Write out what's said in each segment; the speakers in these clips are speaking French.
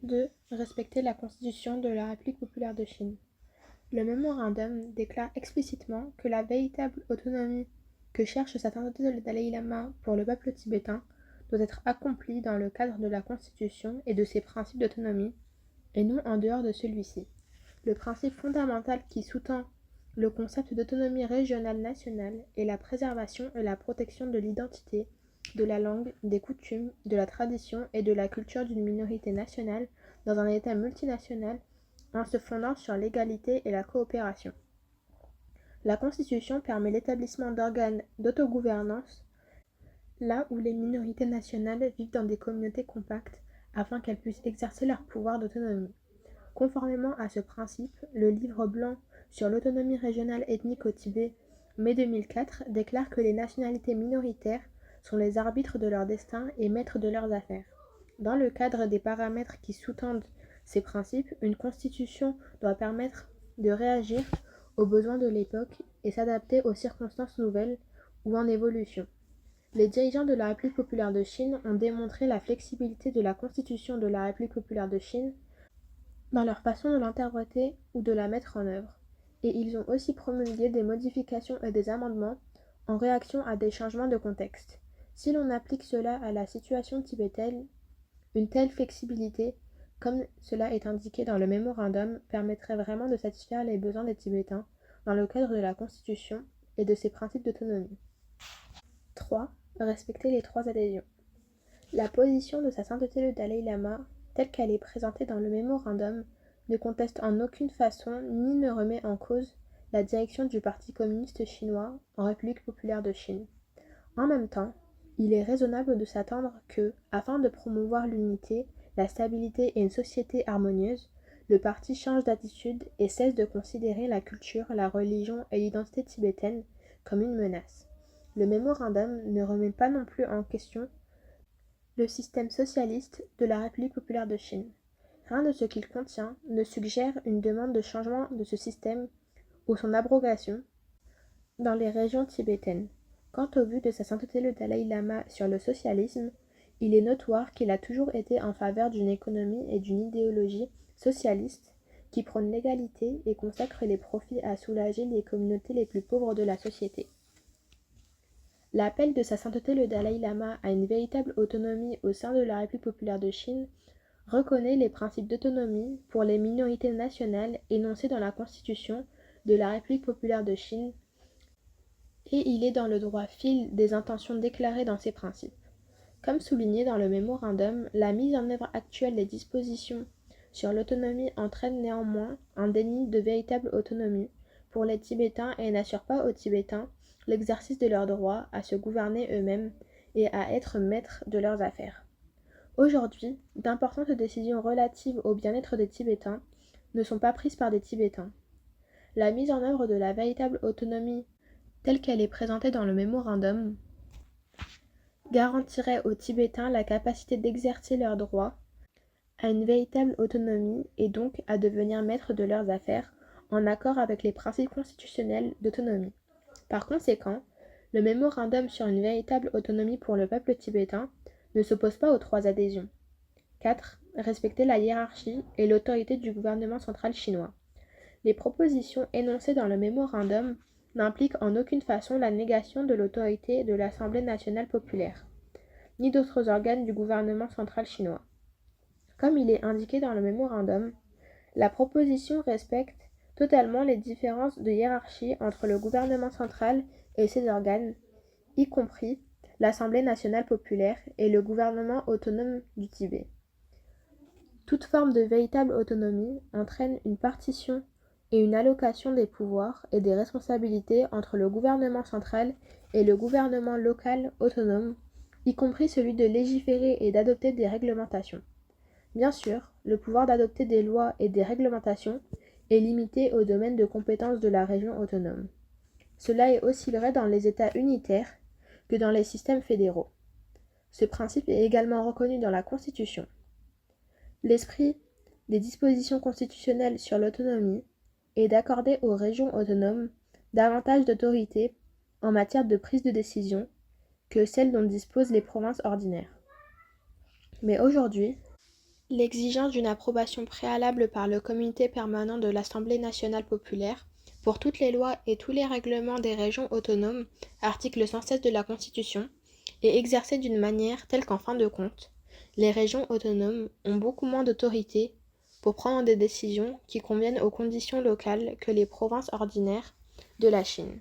2. Respecter la Constitution de la République populaire de Chine. Le mémorandum déclare explicitement que la véritable autonomie que cherche sa sainteté le Dalai Lama pour le peuple tibétain doit être accomplie dans le cadre de la Constitution et de ses principes d'autonomie, et non en dehors de celui-ci. Le principe fondamental qui sous-tend le concept d'autonomie régionale nationale est la préservation et la protection de l'identité, de la langue, des coutumes, de la tradition et de la culture d'une minorité nationale dans un État multinational en se fondant sur l'égalité et la coopération. La Constitution permet l'établissement d'organes d'autogouvernance là où les minorités nationales vivent dans des communautés compactes afin qu'elles puissent exercer leur pouvoir d'autonomie. Conformément à ce principe, le livre blanc sur l'autonomie régionale ethnique au Tibet, mai 2004, déclare que les nationalités minoritaires sont les arbitres de leur destin et maîtres de leurs affaires. Dans le cadre des paramètres qui sous-tendent ces principes, une constitution doit permettre de réagir aux besoins de l'époque et s'adapter aux circonstances nouvelles ou en évolution. Les dirigeants de la République populaire de Chine ont démontré la flexibilité de la Constitution de la République populaire de Chine dans leur façon de l'interpréter ou de la mettre en œuvre, et ils ont aussi promulgué des modifications et des amendements en réaction à des changements de contexte. Si l'on applique cela à la situation tibétaine, une telle flexibilité, comme cela est indiqué dans le mémorandum, permettrait vraiment de satisfaire les besoins des Tibétains dans le cadre de la Constitution et de ses principes d'autonomie. 3. Respecter les 3 adhésions. La position de sa sainteté le Dalai Lama, telle qu'elle est présentée dans le mémorandum, ne conteste en aucune façon ni ne remet en cause la direction du Parti communiste chinois en République populaire de Chine. En même temps, il est raisonnable de s'attendre que, afin de promouvoir l'unité, la stabilité et une société harmonieuse, le parti change d'attitude et cesse de considérer la culture, la religion et l'identité tibétaine comme une menace. Le mémorandum ne remet pas non plus en question le système socialiste de la République populaire de Chine. Rien de ce qu'il contient ne suggère une demande de changement de ce système ou son abrogation dans les régions tibétaines. Quant au but de sa sainteté le Dalai Lama sur le socialisme, il est notoire qu'il a toujours été en faveur d'une économie et d'une idéologie socialiste qui prône l'égalité et consacre les profits à soulager les communautés les plus pauvres de la société. L'appel de sa sainteté le Dalai Lama à une véritable autonomie au sein de la République populaire de Chine reconnaît les principes d'autonomie pour les minorités nationales énoncés dans la Constitution de la République populaire de Chine et il est dans le droit fil des intentions déclarées dans ces principes. Comme souligné dans le mémorandum, la mise en œuvre actuelle des dispositions sur l'autonomie entraîne néanmoins un déni de véritable autonomie pour les Tibétains et n'assure pas aux Tibétains l'exercice de leur droit à se gouverner eux-mêmes et à être maîtres de leurs affaires. Aujourd'hui, d'importantes décisions relatives au bien-être des Tibétains ne sont pas prises par des Tibétains. La mise en œuvre de la véritable autonomie telle qu'elle est présentée dans le mémorandum garantirait aux Tibétains la capacité d'exercer leurs droits à une véritable autonomie et donc à devenir maîtres de leurs affaires en accord avec les principes constitutionnels d'autonomie. Par conséquent, le mémorandum sur une véritable autonomie pour le peuple tibétain ne s'oppose pas aux 3 adhésions. 4. Respecter la hiérarchie et l'autorité du gouvernement central chinois. Les propositions énoncées dans le mémorandum n'impliquent en aucune façon la négation de l'autorité de l'Assemblée nationale populaire, ni d'autres organes du gouvernement central chinois. Comme il est indiqué dans le mémorandum, la proposition respecte totalement les différences de hiérarchie entre le gouvernement central et ses organes, y compris l'Assemblée nationale populaire et le gouvernement autonome du Tibet. Toute forme de véritable autonomie entraîne une partition et une allocation des pouvoirs et des responsabilités entre le gouvernement central et le gouvernement local autonome, y compris celui de légiférer et d'adopter des réglementations. Bien sûr, le pouvoir d'adopter des lois et des réglementations est limité au domaine de compétence de la région autonome. Cela est aussi vrai dans les États unitaires que dans les systèmes fédéraux. Ce principe est également reconnu dans la Constitution. L'esprit des dispositions constitutionnelles sur l'autonomie est d'accorder aux régions autonomes davantage d'autorité en matière de prise de décision que celle dont disposent les provinces ordinaires. Mais aujourd'hui, L'exigence d'une approbation préalable par le comité permanent de l'Assemblée nationale populaire pour toutes les lois et tous les règlements des régions autonomes, article 116 de la Constitution, est exercée d'une manière telle qu'en fin de compte, les régions autonomes ont beaucoup moins d'autorité pour prendre des décisions qui conviennent aux conditions locales que les provinces ordinaires de la Chine.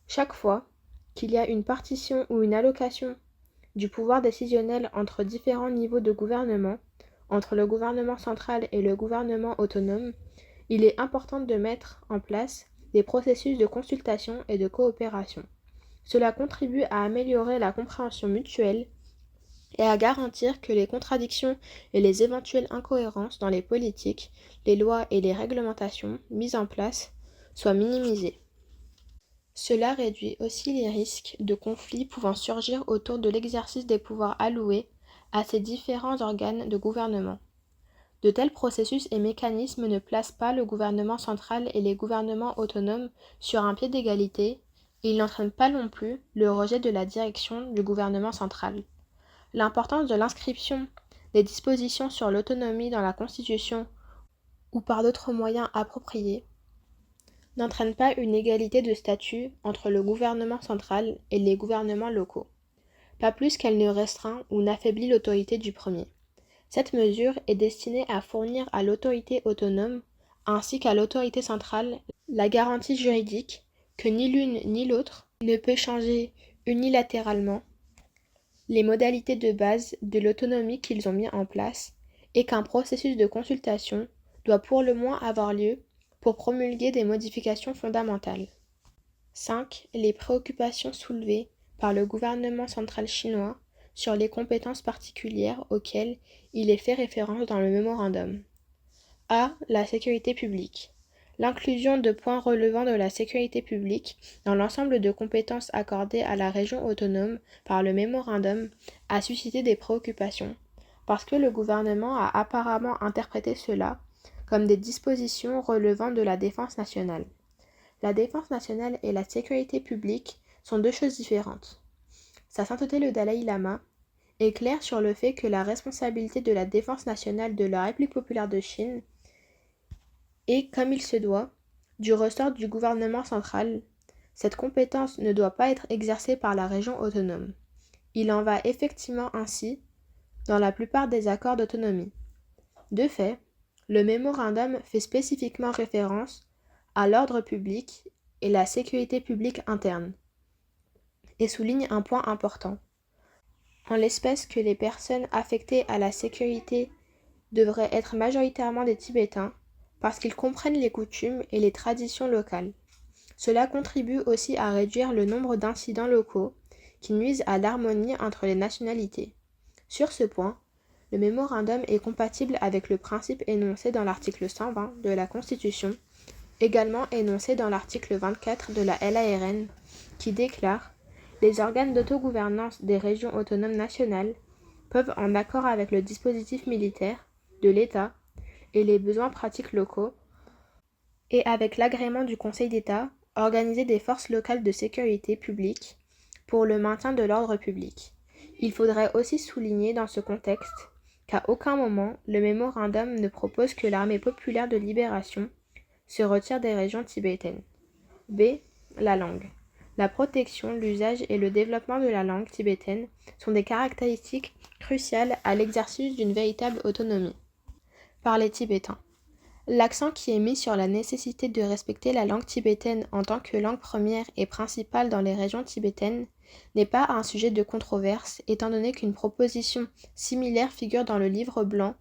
Chaque fois qu'il y a une partition ou une allocation du pouvoir décisionnel entre différents niveaux de gouvernement, entre le gouvernement central et le gouvernement autonome, il est important de mettre en place des processus de consultation et de coopération. Cela contribue à améliorer la compréhension mutuelle et à garantir que les contradictions et les éventuelles incohérences dans les politiques, les lois et les réglementations mises en place soient minimisées. Cela réduit aussi les risques de conflits pouvant surgir autour de l'exercice des pouvoirs alloués à ces différents organes de gouvernement. De tels processus et mécanismes ne placent pas le gouvernement central et les gouvernements autonomes sur un pied d'égalité, et ils n'entraînent pas non plus le rejet de la direction du gouvernement central. L'importance de l'inscription des dispositions sur l'autonomie dans la Constitution ou par d'autres moyens appropriés n'entraîne pas une égalité de statut entre le gouvernement central et les gouvernements locaux, pas plus qu'elle ne restreint ou n'affaiblit l'autorité du premier. Cette mesure est destinée à fournir à l'autorité autonome ainsi qu'à l'autorité centrale la garantie juridique que ni l'une ni l'autre ne peut changer unilatéralement les modalités de base de l'autonomie qu'ils ont mis en place et qu'un processus de consultation doit pour le moins avoir lieu pour promulguer des modifications fondamentales. 5. Les préoccupations soulevées par le gouvernement central chinois sur les compétences particulières auxquelles il est fait référence dans le mémorandum. A. La sécurité publique. L'inclusion de points relevant de la sécurité publique dans l'ensemble de compétences accordées à la région autonome par le mémorandum a suscité des préoccupations, parce que le gouvernement a apparemment interprété cela comme des dispositions relevant de la défense nationale. La défense nationale et la sécurité publique sont deux choses différentes. Sa sainteté le Dalai Lama est clair sur le fait que la responsabilité de la défense nationale de la République populaire de Chine est, comme il se doit, du ressort du gouvernement central. Cette compétence ne doit pas être exercée par la région autonome. Il en va effectivement ainsi dans la plupart des accords d'autonomie. De fait, le mémorandum fait spécifiquement référence à l'ordre public et la sécurité publique interne, et souligne un point important. En l'espèce que les personnes affectées à la sécurité devraient être majoritairement des Tibétains, parce qu'ils comprennent les coutumes et les traditions locales. Cela contribue aussi à réduire le nombre d'incidents locaux qui nuisent à l'harmonie entre les nationalités. Sur ce point, le mémorandum est compatible avec le principe énoncé dans l'article 120 de la Constitution, également énoncé dans l'article 24 de la LARN, qui déclare « Les organes d'autogouvernance des régions autonomes nationales peuvent, en accord avec le dispositif militaire de l'État et les besoins pratiques locaux, et avec l'agrément du Conseil d'État, organiser des forces locales de sécurité publique pour le maintien de l'ordre public. » Il faudrait aussi souligner dans ce contexte qu'à aucun moment le mémorandum ne propose que l'armée populaire de libération se retire des régions tibétaines. B. La langue. La protection, l'usage et le développement de la langue tibétaine sont des caractéristiques cruciales à l'exercice d'une véritable autonomie par les Tibétains. L'accent qui est mis sur la nécessité de respecter la langue tibétaine en tant que langue première et principale dans les régions tibétaines n'est pas un sujet de controverse, étant donné qu'une proposition similaire figure dans le livre blanc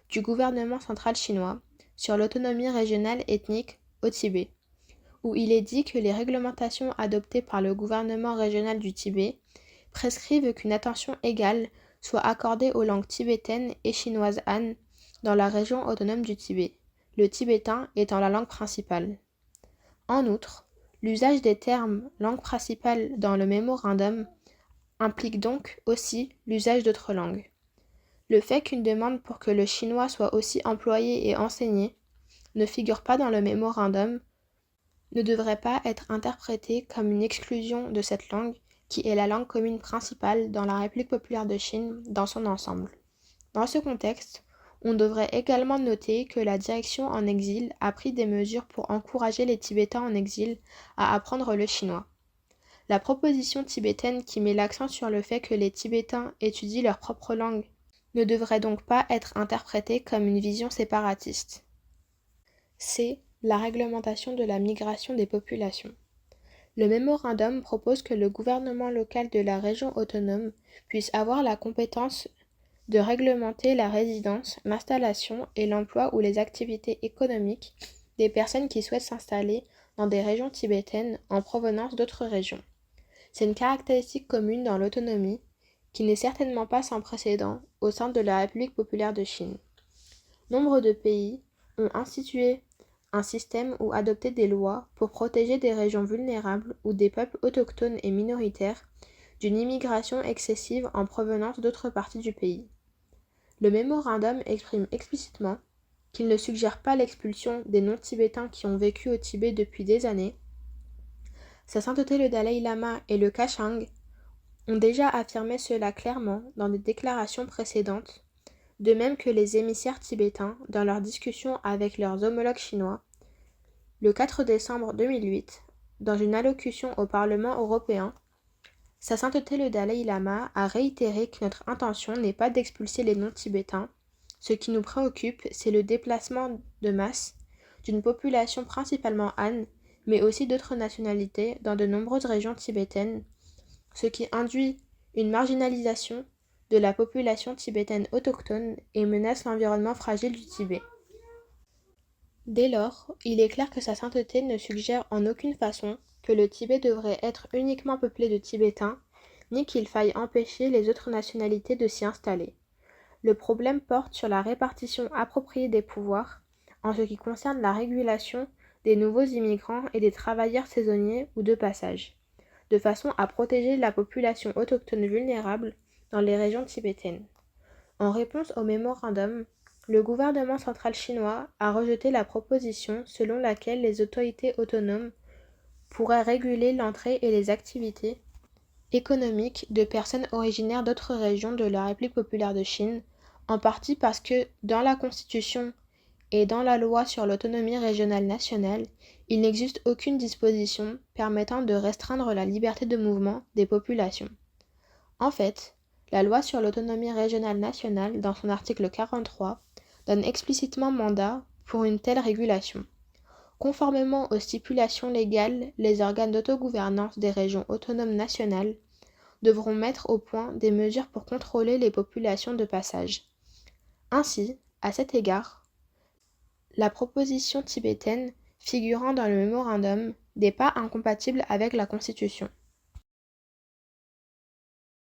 du gouvernement central chinois sur l'autonomie régionale ethnique au Tibet, où il est dit que les réglementations adoptées par le gouvernement régional du Tibet prescrivent qu'une attention égale soit accordée aux langues tibétaines et chinoises Han dans la région autonome du Tibet, le tibétain étant la langue principale. En outre, l'usage des termes langue principale dans le mémorandum implique donc aussi l'usage d'autres langues. Le fait qu'une demande pour que le chinois soit aussi employé et enseigné ne figure pas dans le mémorandum ne devrait pas être interprété comme une exclusion de cette langue qui est la langue commune principale dans la République populaire de Chine dans son ensemble. Dans ce contexte, On devrait également noter que la direction en exil a pris des mesures pour encourager les Tibétains en exil à apprendre le chinois. La proposition tibétaine qui met l'accent sur le fait que les Tibétains étudient leur propre langue ne devrait donc pas être interprétée comme une vision séparatiste. C. La réglementation de la migration des populations. Le mémorandum propose que le gouvernement local de la région autonome puisse avoir la compétence de réglementer la résidence, l'installation et l'emploi ou les activités économiques des personnes qui souhaitent s'installer dans des régions tibétaines en provenance d'autres régions. C'est une caractéristique commune dans l'autonomie, qui n'est certainement pas sans précédent au sein de la République populaire de Chine. Nombre de pays ont institué un système ou adopté des lois pour protéger des régions vulnérables ou des peuples autochtones et minoritaires d'une immigration excessive en provenance d'autres parties du pays. Le mémorandum exprime explicitement qu'il ne suggère pas l'expulsion des non-tibétains qui ont vécu au Tibet depuis des années. Sa sainteté le Dalai Lama et le Kashang ont déjà affirmé cela clairement dans des déclarations précédentes, de même que les émissaires tibétains dans leurs discussions avec leurs homologues chinois. Le 4 décembre 2008, dans une allocution au Parlement européen, Sa sainteté le Dalai Lama a réitéré que notre intention n'est pas d'expulser les non-tibétains. Ce qui nous préoccupe, c'est le déplacement de masse d'une population principalement Han, mais aussi d'autres nationalités dans de nombreuses régions tibétaines, ce qui induit une marginalisation de la population tibétaine autochtone et menace l'environnement fragile du Tibet. Dès lors, il est clair que sa sainteté ne suggère en aucune façon que le Tibet devrait être uniquement peuplé de Tibétains, ni qu'il faille empêcher les autres nationalités de s'y installer. Le problème porte sur la répartition appropriée des pouvoirs en ce qui concerne la régulation des nouveaux immigrants et des travailleurs saisonniers ou de passage, de façon à protéger la population autochtone vulnérable dans les régions tibétaines. En réponse au mémorandum, le gouvernement central chinois a rejeté la proposition selon laquelle les autorités autonomes pourraient réguler l'entrée et les activités économiques de personnes originaires d'autres régions de la République populaire de Chine, en partie parce que, dans la Constitution et dans la loi sur l'autonomie régionale nationale, il n'existe aucune disposition permettant de restreindre la liberté de mouvement des populations. En fait, la loi sur l'autonomie régionale nationale, dans son article 43, donne explicitement mandat pour une telle régulation. Conformément aux stipulations légales, les organes d'autogouvernance des régions autonomes nationales devront mettre au point des mesures pour contrôler les populations de passage. Ainsi, à cet égard, la proposition tibétaine figurant dans le mémorandum n'est pas incompatible avec la Constitution.